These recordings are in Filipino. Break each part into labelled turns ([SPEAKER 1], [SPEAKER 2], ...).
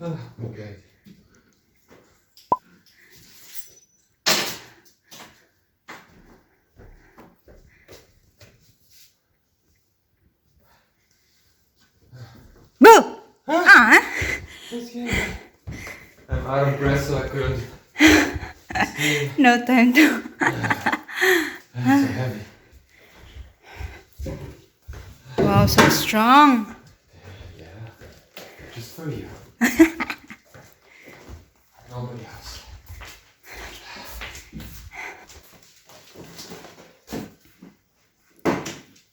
[SPEAKER 1] Okay.
[SPEAKER 2] Boo! Ah!
[SPEAKER 1] I'm out of breath, so I couldn't.
[SPEAKER 2] No time to.
[SPEAKER 1] I'm so heavy.
[SPEAKER 2] Wow, so strong.
[SPEAKER 1] Yeah, just for you. Nobody else.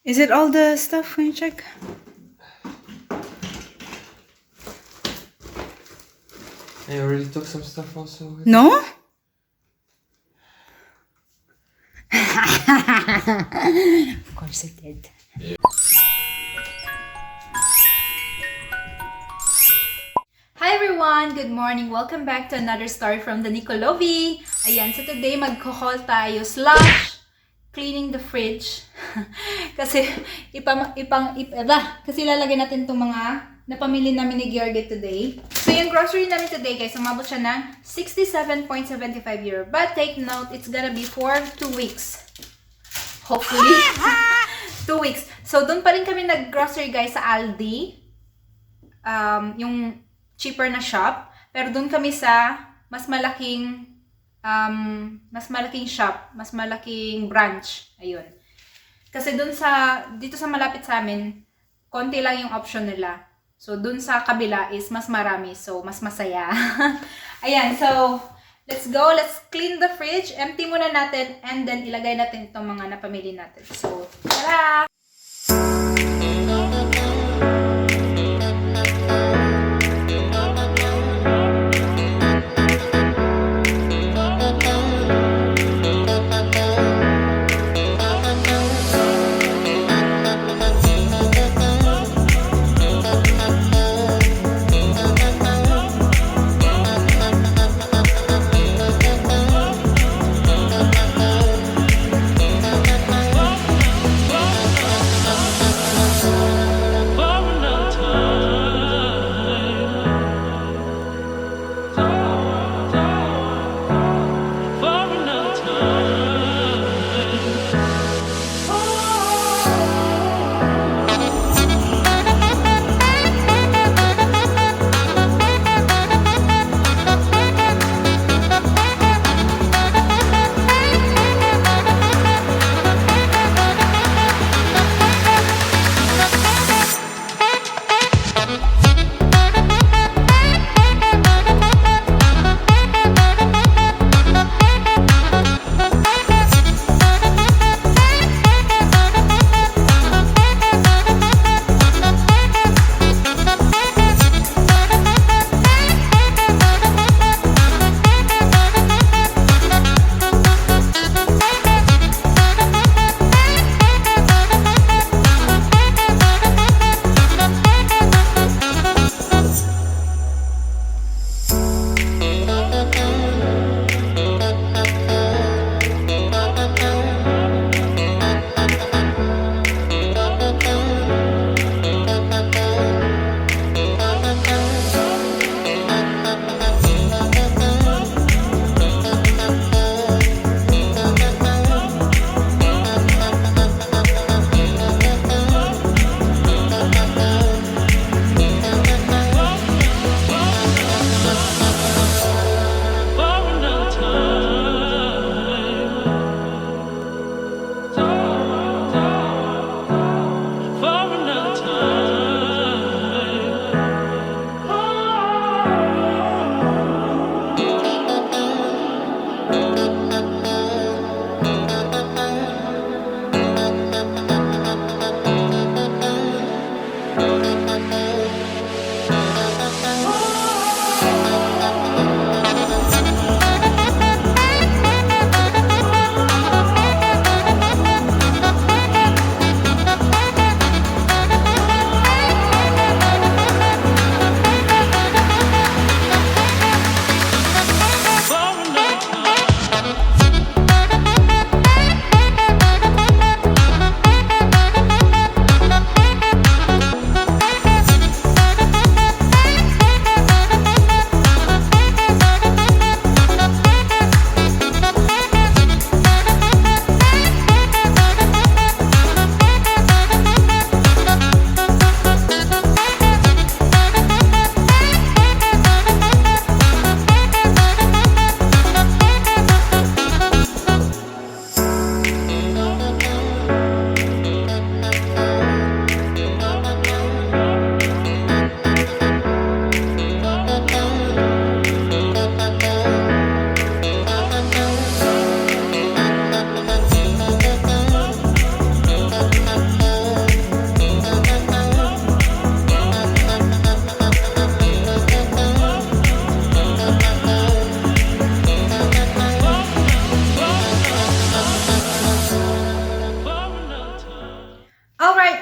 [SPEAKER 2] Is it all the stuff? Can you check?
[SPEAKER 1] I already took some stuff also.
[SPEAKER 2] No? Of course it did. Hi everyone! Good morning! Welcome back to another story from the Nikolovi. Ayan, so today magko-haul tayo slash cleaning the fridge. Kasi kasi lalagyan natin itong mga napamili namin ni Georgie today. So yung grocery namin today guys, umabot siya ng 67.75 euro. But take note, it's gonna be for 2 weeks. Hopefully. 2 weeks. So doon pa rin kami nag-grocery guys sa Aldi. Yung cheaper na shop. Pero doon kami sa mas malaking shop, mas malaking branch. Ayun. Kasi doon dito sa malapit sa amin, konti lang yung option nila. So doon sa kabila is mas marami. So mas masaya. Ayan, so let's go. Let's clean the fridge. Empty muna natin and then ilagay natin itong mga napamili natin. So, tara!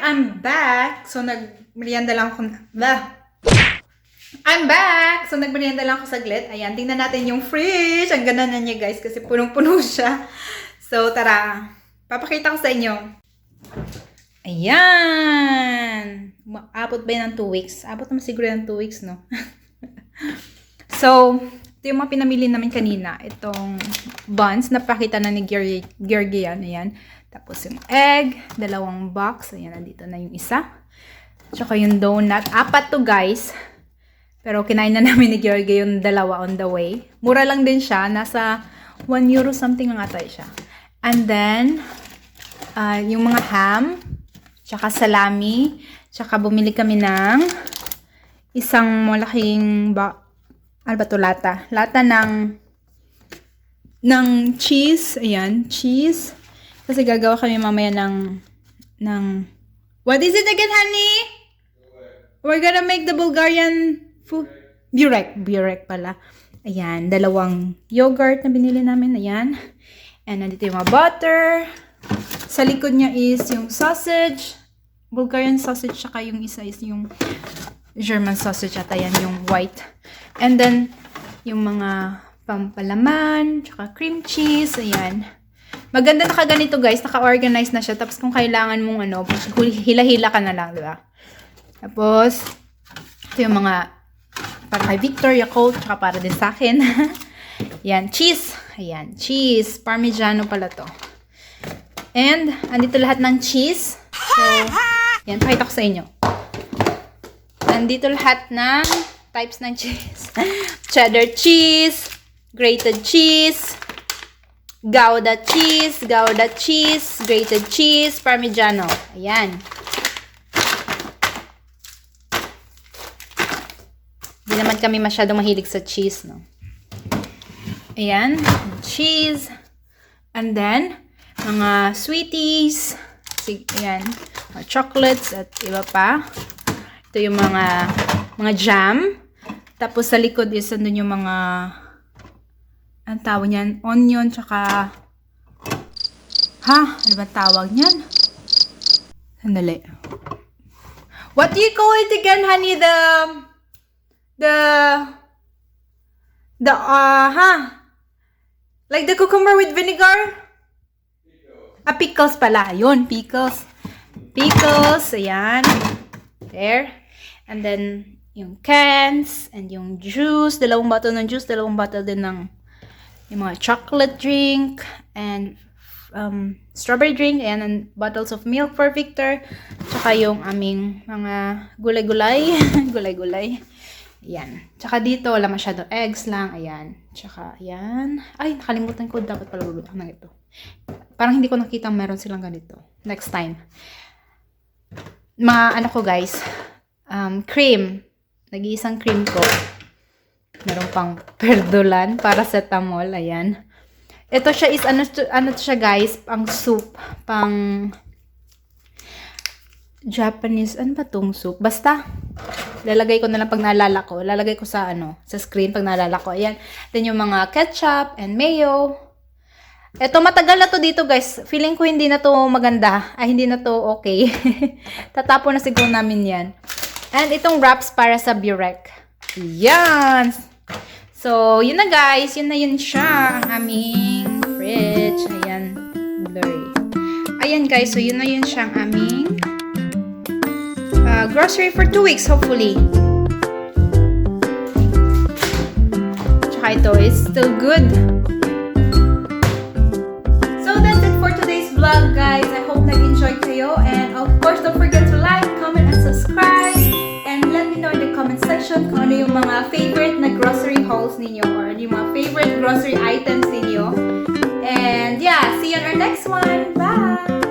[SPEAKER 2] I'm back. So, nagmerienda lang ako. I'm back! So, nagmerienda lang ako saglit. Ayan, tingnan natin yung fridge. Ang ganda na niya, guys, kasi punong-puno siya. So, tara. Papakita ko sa inyo. Ayan! Abot ba yan ng 2 weeks? Abot naman siguro yan ng 2 weeks, no? So, ito yung mga pinamili namin kanina. Itong buns. Napakita na ni Georgie yan. Ayan. Tapos yung egg. 2 box. Ayan, nandito na yung isa. Tsaka yung donut. 4 to, guys. Pero kinain na namin ni Georgie yung 2 on the way. Mura lang din siya. Nasa 1 euro something ang atay siya. And then, yung mga ham. Tsaka salami. Tsaka bumili kami ng isang malaking ano ba to, lata? Lata ng cheese. Ayan, cheese. Kasi gagawa kami mamaya ng what is it again, honey? We're gonna make the Bulgarian food. Burek pala. Ayan, 2 yogurt na binili namin. Ayan. And nandito yung mga butter. Sa likod niya is yung sausage. Bulgarian sausage. Saka yung isa is yung German sausage. At ayan yung white. And then, yung mga pampalaman. Tsaka cream cheese. Ayan. Maganda na kaganito, guys. Naka-organize na siya. Tapos kung kailangan mong hila-hila ka na lang, diba? Tapos, ito yung mga para kay Victor, Yakult, tsaka para din sa akin. Ayan, cheese. Ayan, cheese. Parmigiano pala to. And, andito lahat ng cheese. So, ayan, pakita ko sa inyo. Andito lahat ng types ng cheese. Cheddar cheese, grated cheese, Gouda cheese, grated cheese, Parmigiano. Ayan. Hindi naman kami masyadong mahilig sa cheese, no? Ayan. Cheese. And then, mga sweeties. Ayan. Mga chocolates at iba pa. Ito yung mga jam. Tapos sa likod is andun yung mga ang tawag niyan, onion, tsaka ano ba tawag niyan? Sandali. What do you call it again, honey? Like the cucumber with vinegar? Pickles pala. Ayun, pickles. Pickles, ayan. There. And then, yung cans, and yung juice. 2 bottle ng juice, 2 bottle din ng yung mga chocolate drink, and strawberry drink, and bottles of milk for Victor. Tsaka yung aming mga gulay-gulay. Gulay-gulay. Ayan. Tsaka dito, wala masyado. Eggs lang. Ayan. Tsaka, ayan. Ay, nakalimutan ko. Dapat pala bubili ako ng ito. Parang hindi ko nakita meron silang ganito. Next time. Ano ko, guys. Cream. Nag-iisang cream ko. Meron pang perdolan, paracetamol, ayan. Ito siya is, ano siya, guys, pang soup, pang Japanese, ano ba tong soup? Basta, lalagay ko na lang pag naalala ko. Lalagay ko sa, sa screen pag naalala ko. Ayan. Then yung mga ketchup and mayo. Ito, matagal na to dito, guys. Feeling ko hindi na to maganda. Hindi na to okay. Tatapon na siguro namin yan. And itong wraps para sa burek. Yan! So, yun na, guys. Yun na yun siya. Ang aming fridge. Ayan. Blurry. Ayan, guys. So, yun na yun siya. Ang aming grocery for 2 weeks, hopefully. Tsaka ito is still good. So, that's it for today's vlog, guys. I hope nag-enjoy kayo. And, of course, don't forget to like, comment, and subscribe. And let me know in the comment section kung ano yung mga favorite na grocery hauls ninyo or yung mga favorite grocery items ninyo. And yeah, see you on our next one. Bye!